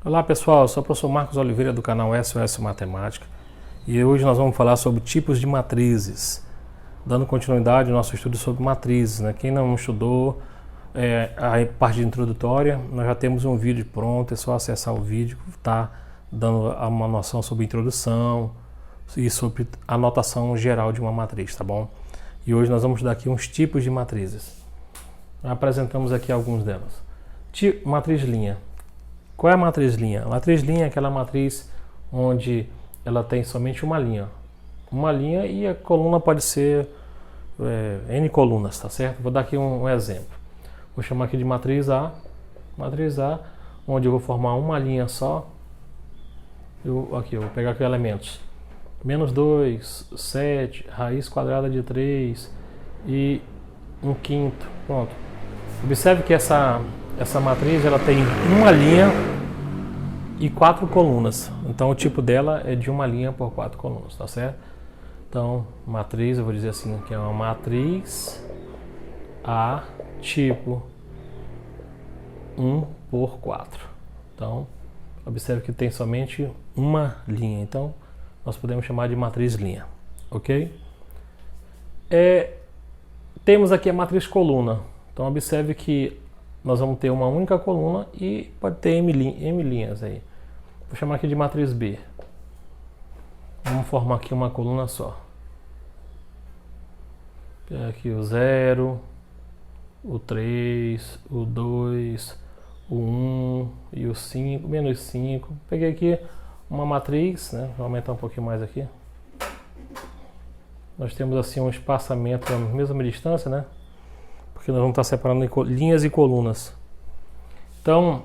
Olá pessoal, eu sou o professor Marcos Oliveira do canal SOS Matemática e hoje nós vamos falar sobre tipos de matrizes, dando continuidade ao nosso estudo sobre matrizes. Quem não estudou a parte introdutória, nós já temos um vídeo pronto, é só acessar o vídeo, tá dando uma noção sobre introdução e sobre a notação geral de uma matriz, tá bom? E hoje nós vamos dar aqui uns tipos de matrizes. Apresentamos aqui alguns delas. Matriz linha. Qual é a matriz linha? A matriz linha é aquela matriz onde ela tem somente uma linha. Uma linha e a coluna pode ser N colunas, tá certo? Vou dar aqui um exemplo. Vou chamar aqui de matriz A. Matriz A, onde eu vou formar uma linha só. Eu vou pegar aqui elementos. Menos 2, 7, raiz quadrada de 3 e 1/5. Pronto. Observe que essa matriz ela tem uma linha e 4 colunas. Então o tipo dela é de uma linha por 4 colunas, tá certo? Então, matriz, eu vou dizer assim, que é uma matriz A tipo 1 por 4. Então, observe que tem somente uma linha. Então, nós podemos chamar de matriz linha, ok? Temos aqui a matriz coluna. Então, observe que nós vamos ter uma única coluna e pode ter M linhas aí. Vou chamar aqui de matriz B. Vamos formar aqui uma coluna só. Pegar aqui o 0, o 3, o 2, o 1 e o 5, menos 5. Peguei aqui uma matriz, né? Vou aumentar um pouquinho mais aqui. Nós temos assim um espaçamento na mesma distância, né? Porque nós vamos estar separando em linhas e colunas. Então,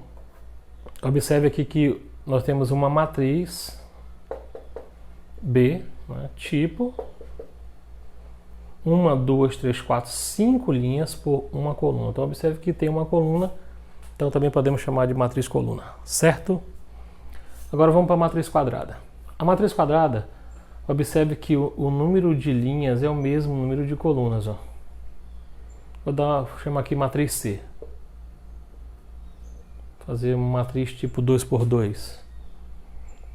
observe aqui que nós temos uma matriz B, né, tipo 1, 2, 3, 4, 5 linhas por uma coluna. Então, observe que tem uma coluna, então também podemos chamar de matriz coluna, certo? Agora vamos para a matriz quadrada. A matriz quadrada, observe que o número de linhas é o mesmo número de colunas, ó. Vou chamar aqui matriz C. Fazer uma matriz tipo 2 por 2.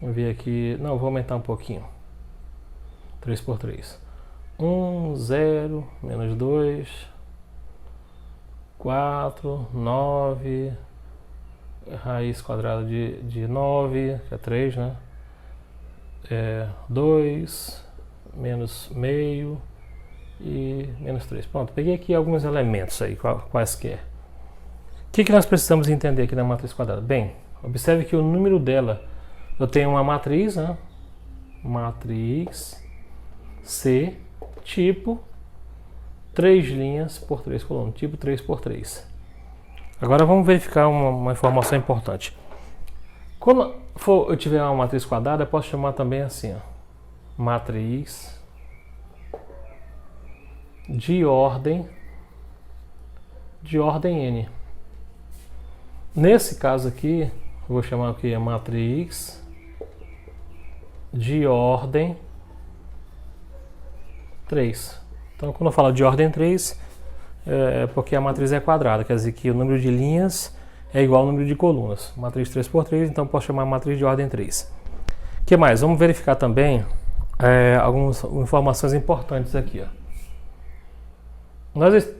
Vamos ver aqui. Não, vou aumentar um pouquinho. 3 por 3. 1, 0, menos 2, 4, 9, raiz quadrada de 9, que é 3, né? 2, menos meio e menos 3. Pronto, peguei aqui alguns elementos aí, quaisquer. O que nós precisamos entender aqui na matriz quadrada? Bem, observe que o número dela, eu tenho uma matriz, né? Matriz C, tipo 3 linhas por 3 colunas, tipo 3 por 3. Agora vamos verificar uma informação importante. Quando eu tiver uma matriz quadrada, eu posso chamar também assim, ó, matriz de ordem N. Nesse caso aqui, eu vou chamar aqui a matriz de ordem 3. Então, quando eu falo de ordem 3, é porque a matriz é quadrada, quer dizer que o número de linhas é igual ao número de colunas. Matriz 3 por 3, então posso chamar a matriz de ordem 3. O que mais? Vamos verificar também algumas informações importantes aqui, ó.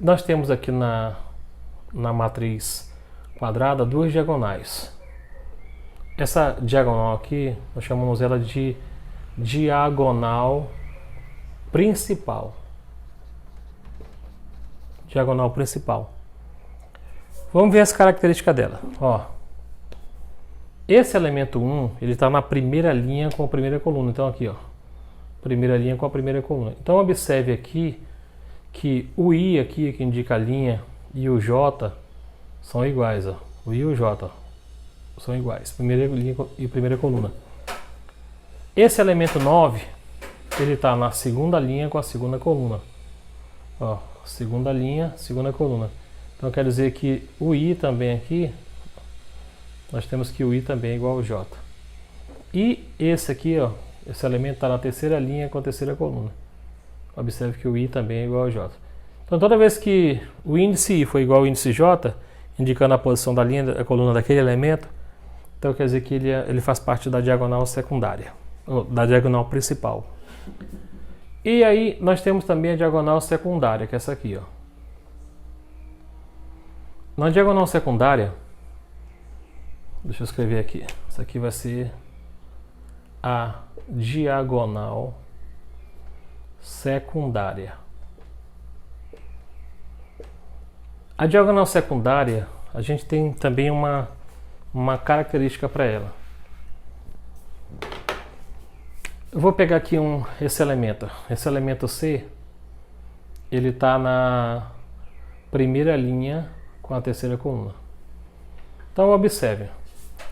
Nós temos aqui na matriz quadrada duas diagonais. Essa diagonal aqui, nós chamamos ela de diagonal principal. Diagonal principal. Vamos ver as características dela. Ó, esse elemento 1, ele está na primeira linha com a primeira coluna. Então aqui, ó, primeira linha com a primeira coluna. Então observe aqui que o I aqui, que indica a linha, e o J são iguais, ó. O I e o J são iguais, primeira linha e primeira coluna. Esse elemento 9, ele está na segunda linha com a segunda coluna. Ó, segunda linha, segunda coluna. Então quer dizer que o I também aqui, nós temos que o I também é igual ao J. E esse aqui, ó, esse elemento está na terceira linha com a terceira coluna. Observe que o I também é igual ao J. Então toda vez que o índice I for igual ao índice J, indicando a posição da linha da coluna daquele elemento, Então quer dizer que ele faz parte da diagonal secundária, ou da diagonal principal. E aí nós temos também a diagonal secundária, que é essa aqui, ó. Na diagonal secundária, deixa eu escrever aqui. Isso aqui vai ser a diagonal secundária. A diagonal secundária, a gente tem também uma característica para ela. Eu vou pegar aqui esse elemento C, ele está na primeira linha com a terceira coluna. Então observe,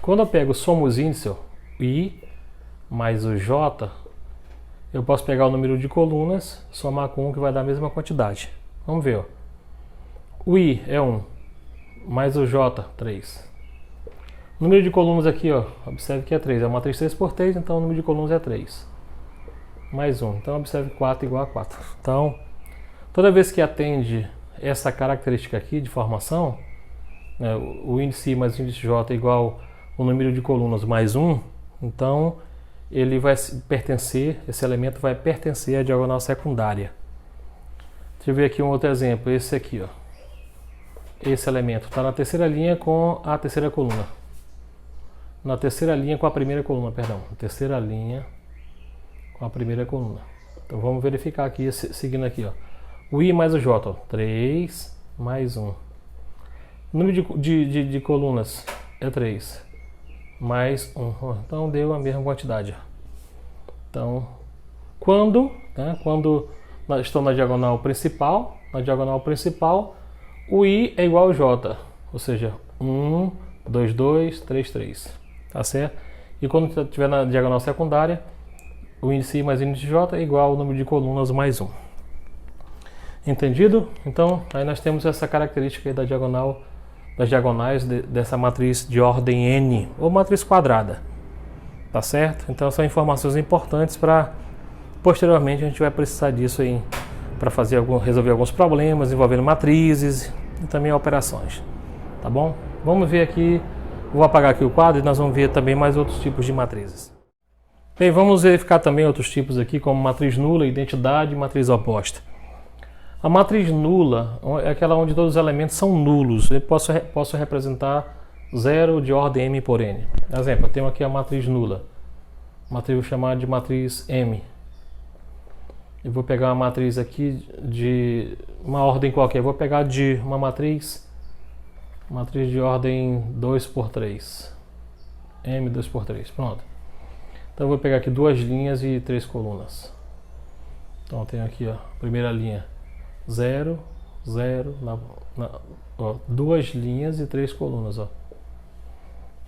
quando eu pego somos índice, o I mais o J, eu posso pegar o número de colunas, somar com 1 que vai dar a mesma quantidade. Vamos ver, ó. O I é 1, mais o J, 3. O número de colunas aqui, ó, observe que é 3. É uma matriz 3 por 3, então o número de colunas é 3. Mais 1. Então observe 4 igual a 4. Então, toda vez que atende essa característica aqui de formação, né, o índice I mais o índice J é igual ao número de colunas mais 1, então ele vai pertencer, esse elemento vai pertencer à diagonal secundária. Deixa eu ver aqui um outro exemplo, esse aqui, ó. Esse elemento está na terceira linha com a terceira coluna. Na terceira linha com a primeira coluna, perdão. Na terceira linha com a primeira coluna. Então vamos verificar aqui, seguindo aqui, ó. O I mais o J, ó. 3 mais 1. O número de colunas é 3. Mais 1. Então deu a mesma quantidade. Então, quando estou na diagonal principal, o I é igual ao J. Ou seja, 1, 2, 2, 3, 3. Tá certo? E quando estiver na diagonal secundária, o índice I mais o índice J é igual ao número de colunas mais 1. Entendido? Então, aí nós temos essa característica aí das diagonais dessa matriz de ordem N, ou matriz quadrada. Tá certo? Então, são informações importantes para, posteriormente, a gente vai precisar disso aí para resolver alguns problemas envolvendo matrizes e também operações. Tá bom? Vamos ver aqui, vou apagar aqui o quadro e nós vamos ver também mais outros tipos de matrizes. Bem, vamos verificar também outros tipos aqui, como matriz nula, identidade e matriz oposta. A matriz nula é aquela onde todos os elementos são nulos. Eu posso representar 0 de ordem M por N. Exemplo, eu tenho aqui a matriz nula. Vou chamar de matriz M. Eu vou pegar uma matriz aqui de uma ordem qualquer. Eu vou pegar de uma matriz de ordem 2 por 3. M 2 por 3. Pronto. Então eu vou pegar aqui 2 linhas e 3 colunas. Então eu tenho aqui, ó, primeira linha 0, 0, 2 linhas e 3 colunas, ó,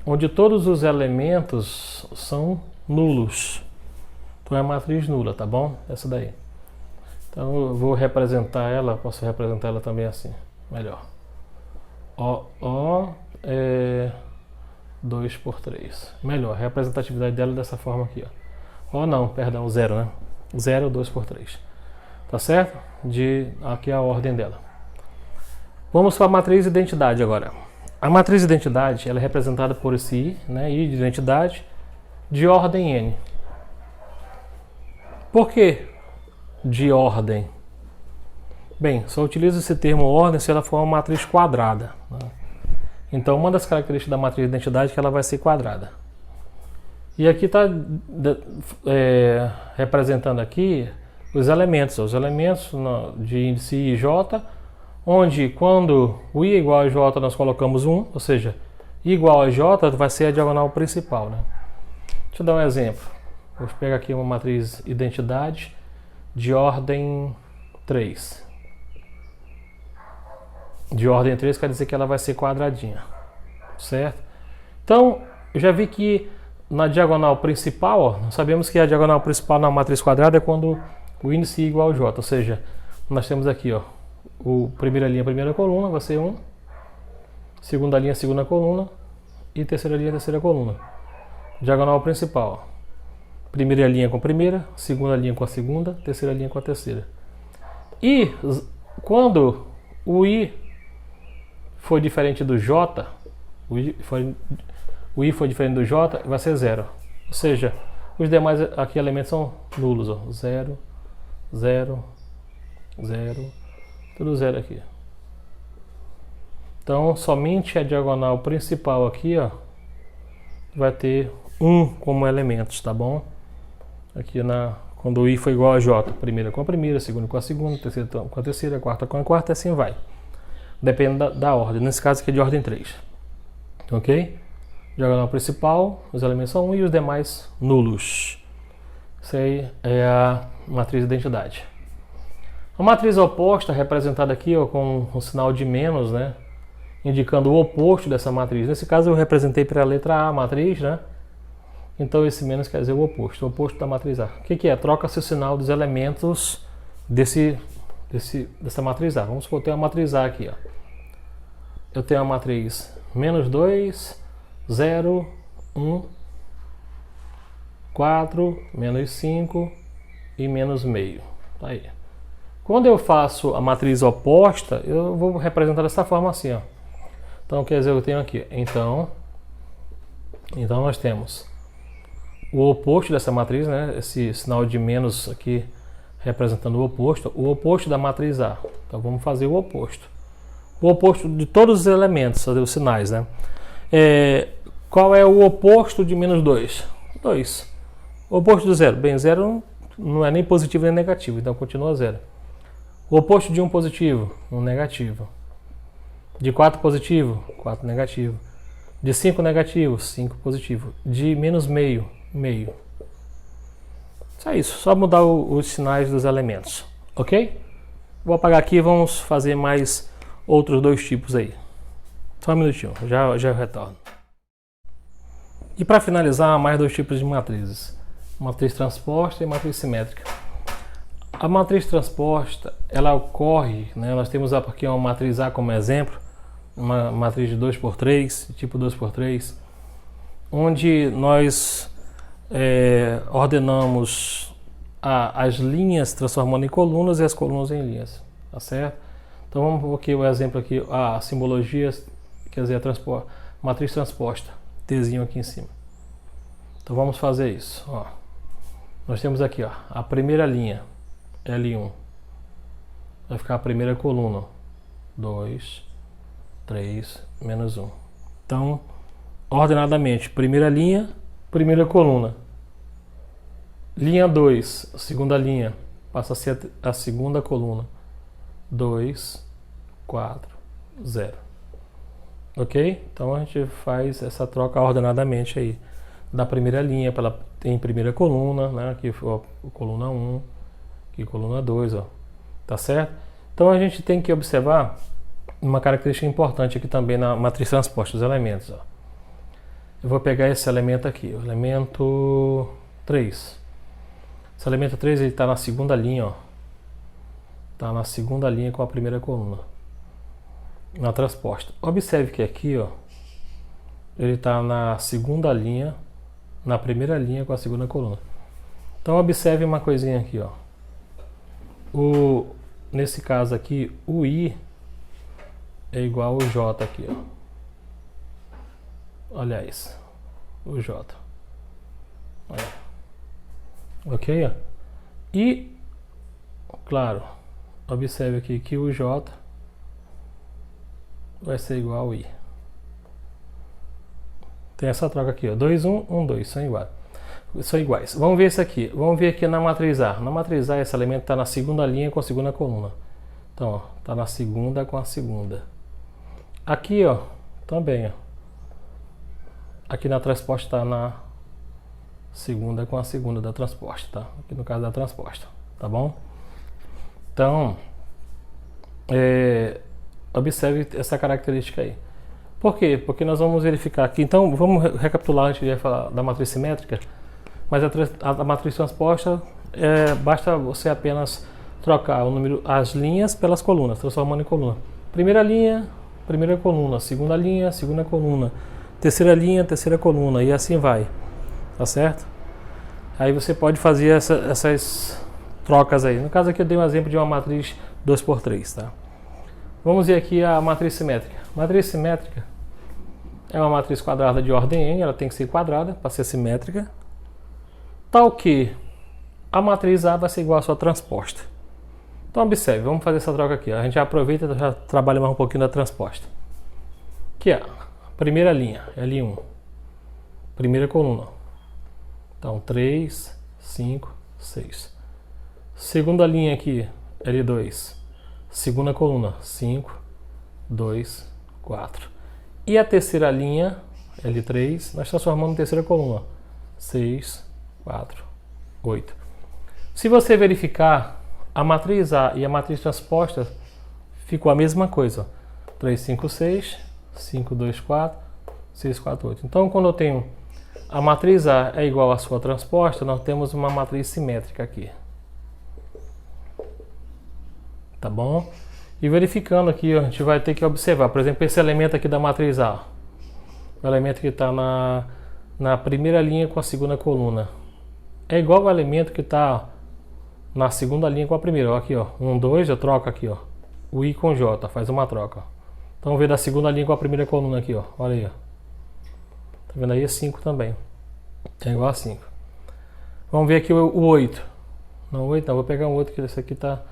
onde todos os elementos são nulos. Então é a matriz nula, tá bom? Essa daí. Então eu vou representar ela, posso representar ela também assim, melhor. O é 2 por 3. Melhor, a representatividade dela dessa forma aqui, ó. O não, perdão, 0, né? 0, 2 por 3. Tá certo? Aqui é a ordem dela. Vamos para a matriz identidade agora. A matriz identidade ela é representada por esse I, né? I de identidade, de ordem N. Por que de ordem? Bem, só utilizo esse termo ordem se ela for uma matriz quadrada, né? Então, uma das características da matriz de identidade é que ela vai ser quadrada. E aqui está representando aqui os elementos de índice I e J, onde quando o I é igual a J nós colocamos 1, ou seja, I igual a J vai ser a diagonal principal, né? Deixa eu dar um exemplo. Vou pegar aqui uma matriz identidade de ordem 3. De ordem 3 quer dizer que ela vai ser quadradinha, certo? Então, eu já vi que na diagonal principal, ó, nós sabemos que a diagonal principal na matriz quadrada é quando o índice I igual a J, ou seja, nós temos aqui, ó, primeira linha, primeira coluna, vai ser 1, segunda linha, segunda coluna e terceira linha, terceira coluna. Diagonal principal, ó. Primeira linha com a primeira, segunda linha com a segunda, terceira linha com a terceira. E quando o I foi diferente do J, o o I for diferente do J, vai ser 0. Ou seja, os demais aqui elementos são nulos. 0, 0, 0, tudo 0 aqui. Então, somente a diagonal principal aqui, ó, vai ter 1 como elementos, tá bom? Aqui quando o I for igual a J, primeira com a primeira, segunda com a segunda, terceira com a terceira, quarta com a quarta, e assim vai. Depende da ordem. Nesse caso aqui é de ordem 3. Ok? Diagonal principal, os elementos são 1 e os demais nulos. Isso aí é a matriz de identidade. A matriz oposta, representada aqui ó, com um sinal de menos, né? Indicando o oposto dessa matriz. Nesse caso eu representei para a letra A a matriz, né? Então esse menos quer dizer o oposto da matriz A. O que é? Troca-se o sinal dos elementos dessa matriz A. Vamos supor que eu tenho uma matriz A aqui. Ó. Eu tenho a matriz menos 2, 0, 1, 4, menos 5 e menos meio. Tá aí. Quando eu faço a matriz oposta, eu vou representar dessa forma assim. Ó. Então quer dizer, eu tenho aqui. Então nós temos o oposto dessa matriz, né? Esse sinal de menos aqui representando o oposto da matriz A. Então vamos fazer o oposto. O oposto de todos os elementos, fazer os sinais, né? Qual é o oposto de menos 2? 2. O oposto de 0? Bem, 0 não é nem positivo nem negativo, então continua 0. O oposto de 1 positivo? 1 negativo. De 4 positivo? 4 negativo. De 5 negativo? 5 positivo. De menos meio? Meio. Só isso, só mudar os sinais dos elementos, ok? Vou apagar aqui e vamos fazer mais outros dois tipos aí. Só um minutinho, já retorno. E para finalizar, mais dois tipos de matrizes. Matriz transposta e matriz simétrica. A matriz transposta, ela ocorre, né, nós temos aqui uma matriz A como exemplo, uma matriz de 2×3, tipo 2×3, onde nós ordenamos as linhas transformando em colunas e as colunas em linhas, tá certo? Então vamos ver aqui o exemplo aqui, a simbologia, quer dizer, a matriz transposta, Tzinho aqui em cima. Então vamos fazer isso, ó. Nós temos aqui, ó, a primeira linha, L1, vai ficar a primeira coluna, 2, 3, menos 1. Então, ordenadamente, primeira linha, primeira coluna. Linha 2, segunda linha, passa a ser a segunda coluna. 2, 4, 0. Ok? Então a gente faz essa troca ordenadamente aí. Da primeira linha, em primeira coluna, né? Aqui foi a coluna 1, aqui coluna 2, ó. Tá certo? Então a gente tem que observar uma característica importante aqui também na matriz transposta, os elementos, ó. Eu vou pegar esse elemento aqui, o elemento 3. Esse elemento 3 ele está na segunda linha, ó. Está na segunda linha com a primeira coluna. Na transposta. Observe que aqui, ó, ele está na segunda linha, na primeira linha com a segunda coluna. Então observe uma coisinha aqui, ó. Nesse caso aqui, o I é igual ao J aqui, ó. Olha isso, o J. Olha. Ok, ó. E, claro, observe aqui que o J vai ser igual ao I. Tem essa troca aqui, ó. 2, 1, 1, 2, são iguais. Vamos ver isso aqui. Vamos ver aqui na matriz A. Na matriz A, esse elemento está na segunda linha com a segunda coluna. Então, está na segunda com a segunda. Aqui, ó, também, ó. Aqui na transposta está na segunda com a segunda da transposta, tá? Aqui no caso da transposta, tá bom? Então, observe essa característica aí. Por quê? Porque nós vamos verificar aqui. Então, vamos recapitular antes de falar da matriz simétrica. Mas a matriz transposta, basta você apenas trocar as linhas pelas colunas, transformando em coluna. Primeira linha, primeira coluna. Segunda linha, segunda coluna. Terceira linha, terceira coluna. E assim vai. Tá certo? Aí você pode fazer essas trocas aí. No caso aqui eu dei um exemplo de uma matriz 2×3, tá? Vamos ver aqui a matriz simétrica. Matriz simétrica, é uma matriz quadrada de ordem n, ela tem que ser quadrada para ser simétrica, tal que a matriz A vai ser igual à sua transposta. Então observe, vamos fazer essa troca aqui. A gente já aproveita e já trabalha mais um pouquinho da transposta. Aqui, ó, primeira linha, L1, primeira coluna. Então 3, 5, 6. Segunda linha aqui, L2, segunda coluna, 5, 2, 4. E a terceira linha, L3, nós transformamos em terceira coluna, 6, 4, 8. Se você verificar, a matriz A e a matriz transposta ficou a mesma coisa. 3, 5, 6, 5, 2, 4, 6, 4, 8. Então, quando eu tenho a matriz A é igual à sua transposta, nós temos uma matriz simétrica aqui. Tá bom? E verificando aqui, a gente vai ter que observar, por exemplo, esse elemento aqui da matriz A. O elemento que está na primeira linha com a segunda coluna. É igual ao elemento que está na segunda linha com a primeira. Ó, aqui, ó. 1, 2, eu troco aqui, ó. O I com J, faz uma troca. Então, vamos ver da segunda linha com a primeira coluna aqui, ó. Olha aí, ó. Tá vendo aí? É 5 também. É igual a 5. Vamos ver aqui o 8. Não, 8 não. Vou pegar um outro que esse aqui tá...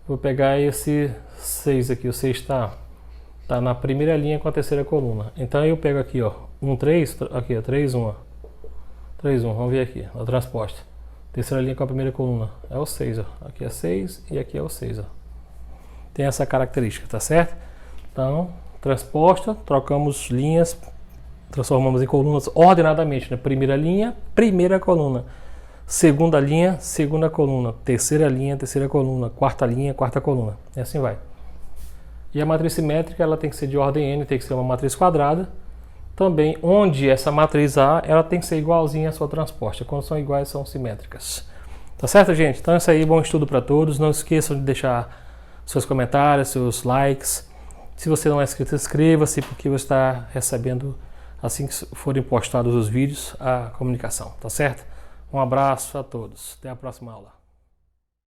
Vou pegar esse 6 aqui. O 6 está na primeira linha com a terceira coluna. Então eu pego aqui, ó, 1, 3, aqui, ó, 3, 1, ó. 3, 1, vamos ver aqui, a transposta. Terceira linha com a primeira coluna é o 6, ó. Aqui é 6 e aqui é o 6, ó. Tem essa característica, tá certo? Então, transposta, trocamos linhas, transformamos em colunas ordenadamente, né? Primeira linha, primeira coluna. Segunda linha, segunda coluna. Terceira linha, terceira coluna. Quarta linha, quarta coluna. E assim vai. E a matriz simétrica, ela tem que ser de ordem n, tem que ser uma matriz quadrada. Também, onde essa matriz A, ela tem que ser igualzinha à sua transposta. Quando são iguais, são simétricas. Tá certo, gente? Então, isso aí, bom estudo para todos. Não esqueçam de deixar seus comentários, seus likes. Se você não é inscrito, inscreva-se, porque você está recebendo, assim que forem postados os vídeos, a comunicação. Tá certo? Um abraço a todos. Até a próxima aula.